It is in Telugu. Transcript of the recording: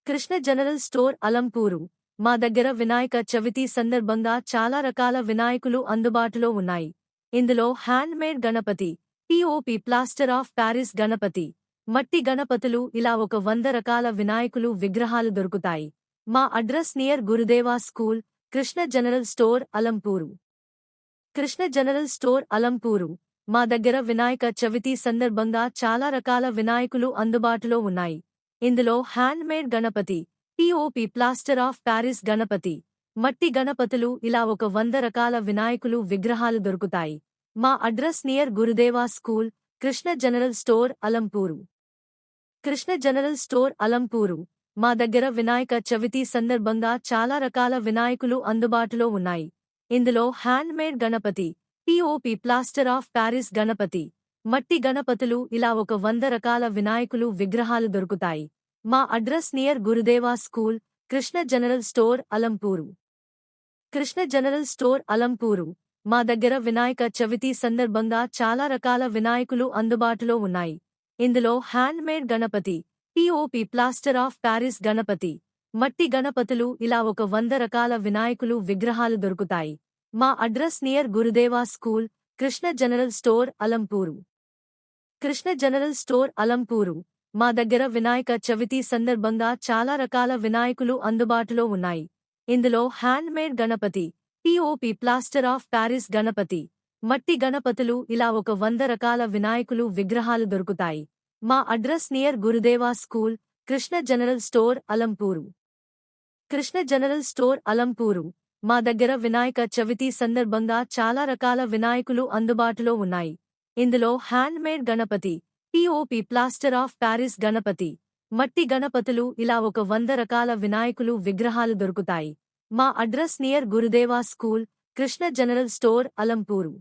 Krishna general store Alampur. మా దగ్గర వినాయక చవితి సందర్భంగా చాలా రకాల వినాయకులు అందుబాటులో ఉన్నాయి. ఇందులో handmade Ganapati, POP plaster of Paris Ganapati, మట్టి గణపతులు ఇలా ఒక 100 రకాల వినాయకులు విగ్రహాలు దొరుకుతాయి. మా అడ్రస్ నియర్ గురుదేవా school, Krishna general store Alampur. Krishna general store Alampur. మా దగ్గర వినాయక చవితి సందర్భంగా చాలా రకాల వినాయకులు అందుబాటులో ఉన్నాయి. ఇందులో handmade Ganapati, POP plaster of Paris Ganapati, మట్టి గణపతులు ఇలా ఒక 100 రకాల వినాయకులు విగ్రహాలు దొరుకుతాయి. మా అడ్రస్ నియర్ గురుదేవా school, Krishna general store Alampur. Krishna general store Alampur. మా దగ్గర వినాయక చవితి సందర్భంగా చాలా రకాల వినాయకులు అందుబాటులో ఉన్నాయి. ఇందులో handmade Ganapati, POP plaster of Paris Ganapati, మట్టి గణపతులు ఇలా ఒక 100 రకాల వినాయకులు విగ్రహాలు దొరుకుతాయి. మా అడ్రస్ నియర్ గురుదేవా school, Krishna general store Alampur. Krishna general store Alampur. మా దగ్గర వినాయక చవితి సందర్భంగా చాలా రకాల వినాయకులు అందుబాటులో ఉన్నాయి. ఇందులో handmade Ganapati, POP plaster of Paris Ganapati, మట్టి గణపతులు ఇలా ఒక 100 రకాల వినాయకులు విగ్రహాలు దొరుకుతాయి. మా అడ్రస్ నియర్ గురుదేవా school, Krishna general store Alampur. Krishna general store Alampur. మా దగ్గర వినాయక చవితి సందర్భంగా చాలా రకాల వినాయకులు అందుబాటులో ఉన్నాయి. ఇందులో handmade Ganapati, POP plaster of Paris Ganapati, మట్టి గణపతులు ఇలా ఒక 100 రకాల వినాయకులు విగ్రహాలు దొరుకుతాయి. మా అడ్రస్ నియర్ గురుదేవా school, Krishna general store Alampur. Krishna general store Alampur. మా దగ్గర వినాయక చవితి సందర్భంగా చాలా రకాల వినాయకులు అందుబాటులో ఉన్నాయి. ఇందులో handmade Ganapati, POP plaster of Paris Ganapati, మట్టి గణపతులు ఇలా ఒక 100 రకాల వినాయకులు విగ్రహాలు దొరుకుతాయి. మా అడ్రస్ నియర్ గురుదేవా school, Krishna general store Alampur.